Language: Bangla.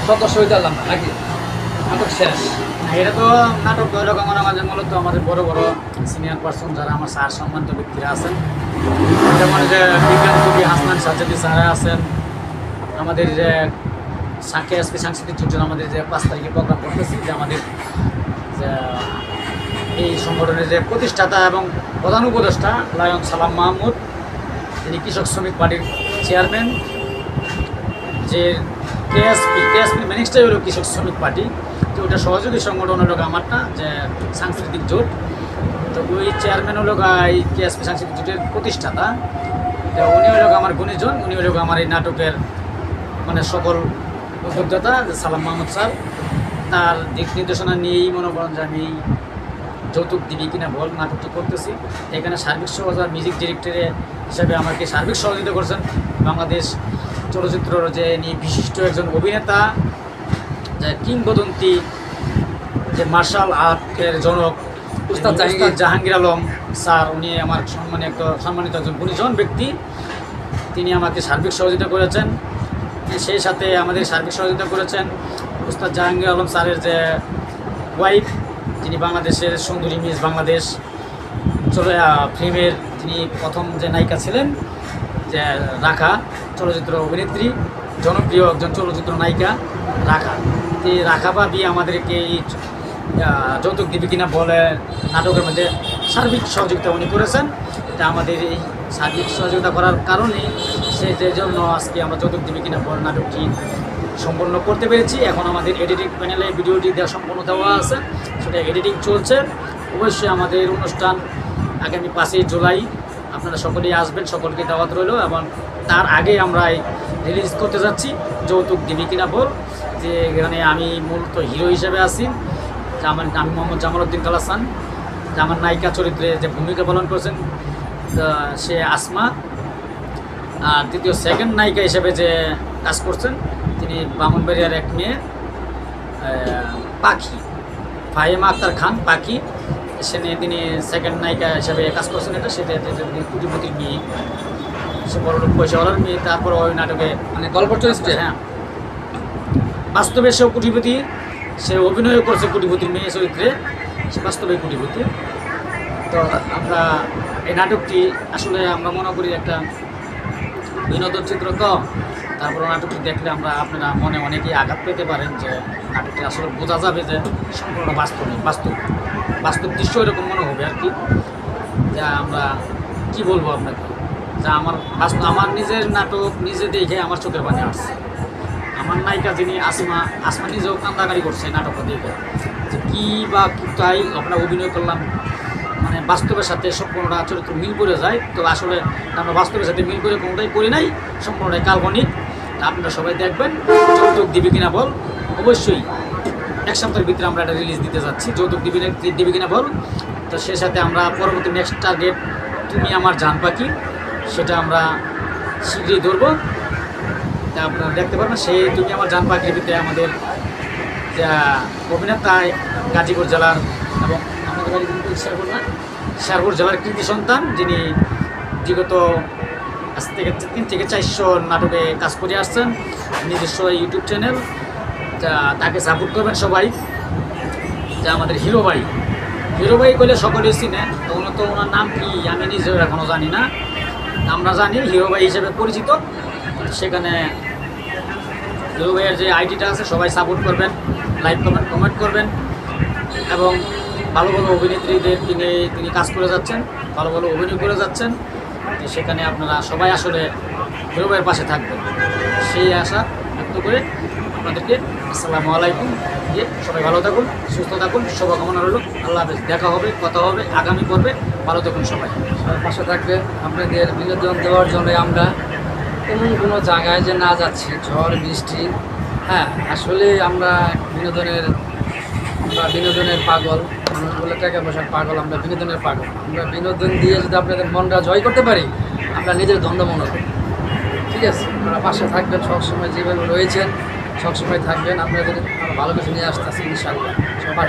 সদস্য হইতে পারলাম না নাকি নাটক শেষ? এটা তো নাটক দৈরক আমার মাঝে মূলত আমাদের বড় বড় সিনিয়র পার্সন যারা আমার স্যার সম্মানিত ব্যক্তিরা আছেন, যেমন যে বিজ্ঞান কবি হাসনান সাজ্জাদি স্যারা আছেন, আমাদের যে কেএসপি সাংস্কৃতিক যোজন আমাদের যে 5 তারিখে প্রোগ্রাম করতেছি, যে আমাদের যে এই সংগঠনের যে প্রতিষ্ঠাতা এবং প্রধান উপদেষ্টা লায়ন সালাম মাহমুদ, তিনি কৃষক শ্রমিক পার্টির চেয়ারম্যান, যে কেএসপি ম্যানেজটাই হলো কৃষক শ্রমিক পার্টি, তো ওটা সহযোগী সংগঠন হলো আমারটা যে সাংস্কৃতিক জোট, তো ওই চেয়ারম্যান হলো এই কেএসপি সাংস্কৃতিক জোটের প্রতিষ্ঠাতা, তো উনি হলো আমার গুণীজন, উনি হলো আমার এই নাটকের মানে সকল উদ্যোক্তা সালাম মাহমুদ স্যার, তার দিক নির্দেশনা নিয়েই মনে করেন যে আমি যৌতুক দিবি কিনা বল নাটকটি করতেছি। এখানে সার্বিক সহযোগিতা মিউজিক ডিরেক্টরে হিসাবে আমাকে সার্বিক সহযোগিতা করছেন বাংলাদেশ চলচ্চিত্রের যে বিশিষ্ট একজন অভিনেতা, যে কিংবদন্তি, যে মার্শাল আর্টের জনক উস্তাদ জাহাঙ্গীর আলম স্যার, উনি আমার সম্মানিত একজন গুণীজন ব্যক্তি, তিনি আমাকে সার্বিক সহযোগিতা করেছেন। সেই সাথে আমাদের সার্বিক সহযোগিতা করেছেন উস্তাদ জাহাঙ্গীর আলম স্যারের যে ওয়াইফ, তিনি বাংলাদেশের সুন্দরী মিস বাংলাদেশ ফিল্মের তিনি প্রথম যে নায়িকা ছিলেন, যে রাখা চলচ্চিত্র অভিনেত্রী, জনপ্রিয় একজন চলচ্চিত্র নায়িকা রাখা, এই রাখা ভাবি আমাদেরকে এই যৌতুক দিবি কিনা বলে নাটকের মধ্যে সার্বিক সহযোগিতা উনি করেছেন। তা আমাদের এই সার্বিক সহযোগিতা করার কারণে যে জন্য আজকে আমরা যৌতুক দিবি কিনা বলে নাটকটি সম্পূর্ণ করতে পেরেছি। এখন আমাদের এডিটিং প্যানেলে ভিডিওটি দেওয়া সম্পূর্ণ দেওয়া আছে, সেটা এডিটিং চলছে। অবশ্যই আমাদের অনুষ্ঠান আগামী 5ই জুলাই, আপনারা সকলেই আসবেন, সকলকে দাওয়াত রইল। এবং তার আগে আমরা রিলিজ করতে যাচ্ছি যৌতুক দিবি কিনা বল, যে এখানে আমি মূলত হিরো হিসেবে আছি, আমি মোহাম্মদ জামাল উদ্দিন কালাসান, যে আমার নায়িকা চরিত্রে যে ভূমিকা পালন করেছেন সে আসমা, আর দ্বিতীয় সেকেন্ড নায়িকা হিসেবে যে কাজ করছেন তিনি ব্রাহ্মণবাড়িয়ার এক মেয়ে পাখি, ফাহিমা আক্তার খান পাখি, সে নিয়ে তিনি সেকেন্ড নায়িকা হিসেবে কাজ করছেন। এটা সেটা কোটিপতির মেয়ে, সে বড় লোক পয়সাওয়ালার মেয়ে। তারপর ওই নাটকে মানে গল্প চলছে। হ্যাঁ, বাস্তবে সেও কোটিপতি, সে অভিনয় করছে কোটিপতির মেয়ে চরিত্রে, সে বাস্তবে কোটিপতি। তো আমরা এই নাটকটি আসলে আমরা মনে করি একটা বিনোদন চিত্র, তো তারপর নাটকটি দেখলে আপনারা মনে অনেকেই আঘাত পেতে পারেন, যে নাটকটি আসলে বোঝা যাবে যে সম্পূর্ণ বাস্তব দৃশ্য এরকম মনে হবে আর কি। যা আমরা কি বলবো আপনাকে, যা আমার নিজের নাটক নিজে দেখে আমার চোখের পানি আসছে। আমার নায়িকা যিনি আসমা নিজেও কান্দাকারি করছে নাটকটা দেখে, যে কী বা কী তাই আমরা অভিনয় করলাম, মানে বাস্তবের সাথে সম্পূর্ণটা চরিত্র মিল করে যায়। তো আসলে আমরা বাস্তবের সাথে মিল করে কোনোটাই করি নাই, সম্পূর্ণটাই কাল্পনিক। আপনারা সবাই দেখবেন যৌতুক দিবি কিনা বল, অবশ্যই 1 সপ্তাহের ভিতরে আমরা একটা রিলিজ দিতে যাচ্ছি যৌতুক দিবি কিনা বল। তো সে সাথে আমরা পরবর্তী নেক্সট টার্গেট তুমি আমার জান পাখি, সেটা আমরা শীঘ্রই ধরবো। তা আপনারা দেখতে পারবেন সেই তুমি আমার জান পাখির ভিতরে আমাদের অভিনেতা গাজীপুর জেলার এবং আমাদের বাড়ি কিন্তু শেরপুর জেলার কৃতি সন্তান, যিনি বিগত আজ থেকে 3 থেকে 400 নাটকে কাজ করে আসছেন, নিজস্ব ইউটিউব চ্যানেল, তাকে সাপোর্ট করবেন সবাই। যা আমাদের হিরো ভাই করলে সকলেই চিনে, তো ওনার নাম কি আমি নিজেও এখনও জানি না, আমরা জানি হিরো ভাই হিসেবে পরিচিত। সেখানে হিরো ভাইয়ের যে আইডিটা আছে সবাই সাপোর্ট করবেন, লাইক কমেন্ট করবেন, এবং ভালো ভালো অভিনেত্রীদের তিনি কাজ করে যাচ্ছেন, ভালো ভালো অভিনয় করে যাচ্ছেন। সেখানে আপনারা সবাই আসলে হিরো ভাইয়ের পাশে থাকবেন, সেই আশা ব্যক্ত করে আপনাদেরকে আসসালামু আলাইকুম দিয়ে সবাই ভালো থাকুন, সুস্থ থাকুন, শুভকামনা রইল। আল্লাহ হাফেজ, দেখা হবে, কথা হবে আগামী পর্বে। ভালো থাকুন সবাই পাশে থাকবেন। আপনাদের বিনোদন দেওয়ার জন্য আমরা এমন কোনো জায়গায় যে না যাচ্ছি, ঝড় বৃষ্টি, হ্যাঁ আসলে আমরা বিনোদনের পাগল মানুষ বলে, টাকা পয়সার পাগল, আমরা বিনোদনের পাগল। আমরা বিনোদন দিয়ে যদি আপনাদের মনটা জয় করতে পারি, আমরা নিজের দ্বন্দ্ব মনে করি। ঠিক আছে, আপনারা পাশে থাকবেন, সবসময় যেভাবে রয়েছেন সবসময় থাকবেন, আপনাদের আরও ভালো কিছু নিয়ে আসতেছি ইনশাআল্লাহ। সবার